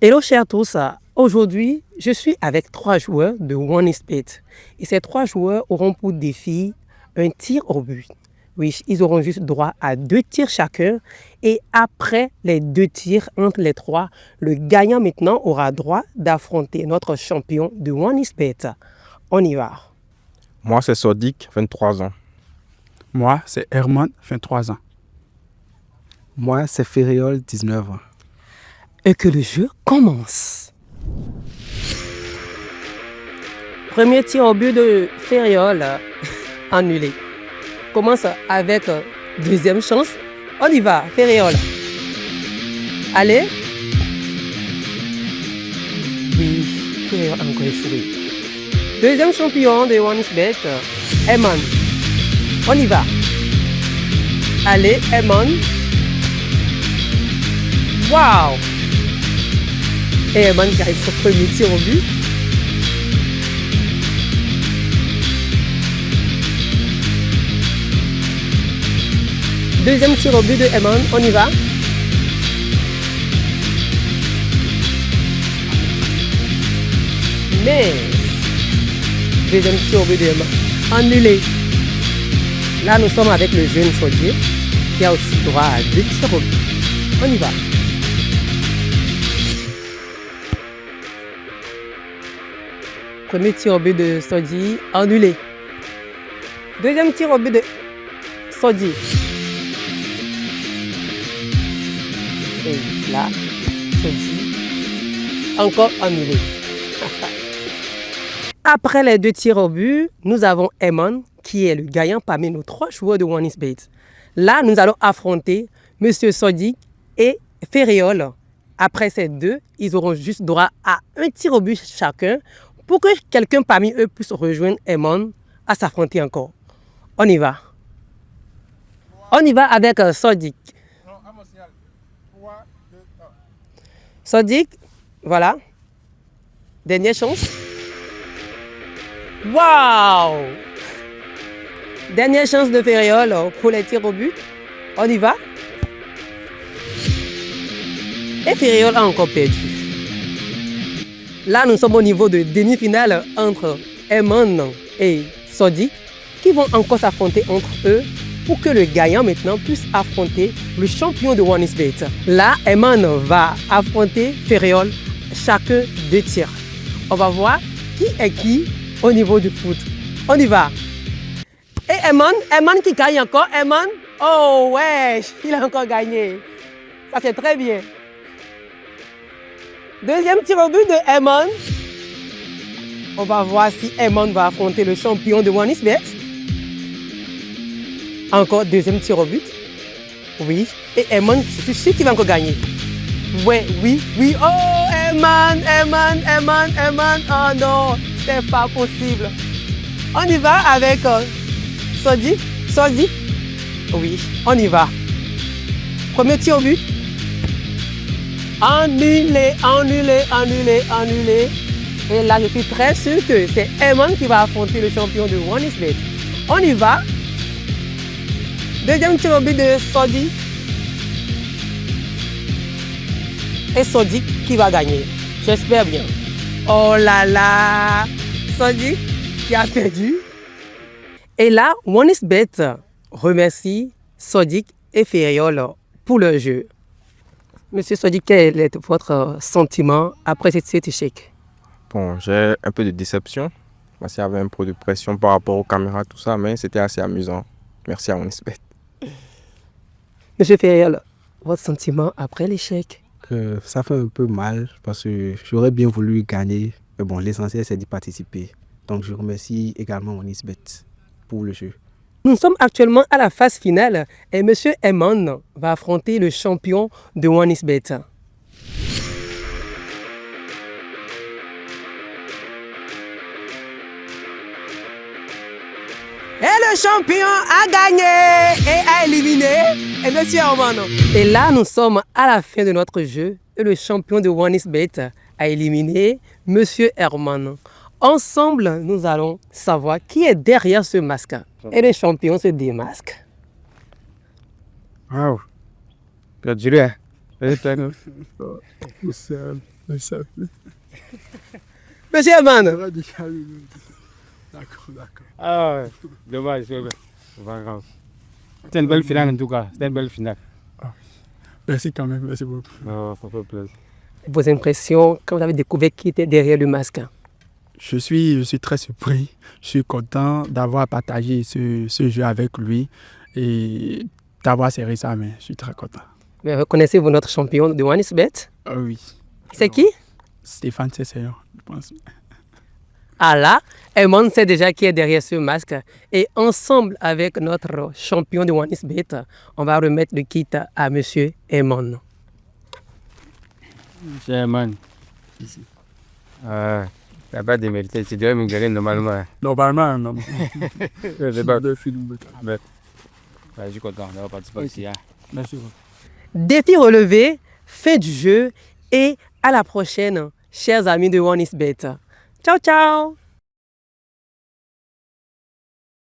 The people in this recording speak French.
Hello chers tous, aujourd'hui je suis avec 3 joueurs de OneXBet et ces 3 joueurs auront pour défi un tir au but. Oui, ils auront juste droit à 2 tirs chacun et après les 2 tirs entre les 3, le gagnant maintenant aura droit d'affronter notre champion de OneXBet. On y va. Moi, c'est Sodiq, 23 ans. Moi, c'est Herman, 23 ans. Moi, c'est Feriol, 19 ans. Et que le jeu commence. Premier tir au but de Feriol, annulé. Commence avec deuxième chance. On y va, Feriol. Allez. Oui, Feriol encore échoué. Deuxième champion de OneXBet, Herman. On y va. Allez, Herman. Waouh! Et Herman qui arrive son premier tir au but. Deuxième tir au but de Herman, on y va. Mais deuxième tir au but de Herman, annulé. Là, nous sommes avec le jeune Sodiq qui a aussi droit à 2 tirs au but. On y va. Premier tir au but de Sodiq, annulé. Deuxième tir au but de Sodiq. Et là, Sodiq, encore annulé. Après les 2 tirs au but, nous avons Herman qui est le gagnant parmi nos 3 joueurs de OneXBet. Là, nous allons affronter M. Sodiq et Feriol. Après ces 2, ils auront juste droit à 1 tir au but chacun pour que quelqu'un parmi eux puisse rejoindre Herman à s'affronter encore. On y va. On y va avec Sodiq. Sodiq, voilà. Dernière chance. Waouh! Dernière chance de Feriol pour les tirs au but. On y va. Et Feriol a encore perdu. Là, nous sommes au niveau de demi-finale entre Herman et Sodiq qui vont encore s'affronter entre eux pour que le gagnant maintenant puisse affronter le champion de OneXBet. Là, Herman va affronter Feriol, chacun 2 tirs. On va voir qui est qui au niveau du foot. On y va. Et Herman qui gagne encore. Herman, oh ouais, il a encore gagné. Ça c'est très bien. Deuxième tir au but de Herman. On va voir si Herman va affronter le champion de OneXBet. Encore deuxième tir au but. Oui. Et Herman, je suis sûr qu'il va encore gagner. Ouais, oui. Oh, Herman. Oh non, c'est pas possible. On y va avec Sodiq. Oui, on y va. Premier tir au but. Annulé. Et là, je suis très sûr que c'est Herman qui va affronter le champion de OneXBet. On y va. Deuxième tir au but de Sodiq. Et Sodiq qui va gagner. J'espère bien. Oh là là. Sodiq qui a perdu. Et là, OneXBet remercie Sodiq et Feriol pour leur jeu. Monsieur Sodiq, quel est votre sentiment après cet échec? Bon, j'ai un peu de déception parce qu'il y avait un peu de pression par rapport aux caméras, tout ça, mais c'était assez amusant. Merci à OneXBet. Monsieur Feriol, votre sentiment après l'échec? Ça fait un peu mal parce que j'aurais bien voulu gagner. Mais bon, l'essentiel, c'est d'y participer. Donc, je remercie également OneXBet pour le jeu. Nous sommes actuellement à la phase finale et M. Herman va affronter le champion de OneXBet. Et le champion a gagné et a éliminé M. Herman. Et là, nous sommes à la fin de notre jeu et le champion de OneXBet a éliminé M. Herman. Ensemble, nous allons savoir qui est derrière ce masque. Et le champion se démasque. Wow. Perdu là. Monsieur Herman, D'accord. Ah ouais, dommage, c'est pas grave. C'est une belle finale en tout cas, c'est une belle finale. Merci quand même, merci beaucoup. Oh, ça fait plaisir. vos impressions quand vous avez découvert qui était derrière le masque? Je suis très surpris. Je suis content d'avoir partagé ce jeu avec lui et d'avoir serré sa main. Je suis très content. Mais reconnaissez-vous notre champion de OneXBet? Ah oui. C'est qui? Stéphane Cesseillon, je pense. Ah là, Herman sait déjà qui est derrière ce masque. Et ensemble avec notre champion de OneXBet, on va remettre le kit à Monsieur Herman. C'est Herman. T'as pas démérité, tu dois me gagner normalement. Normalement, non. C'est pas deux films. Je suis content d'avoir participé ici. Merci beaucoup. Défi relevé, fin du jeu et à la prochaine, chers amis de OneXBet. Ciao, ciao!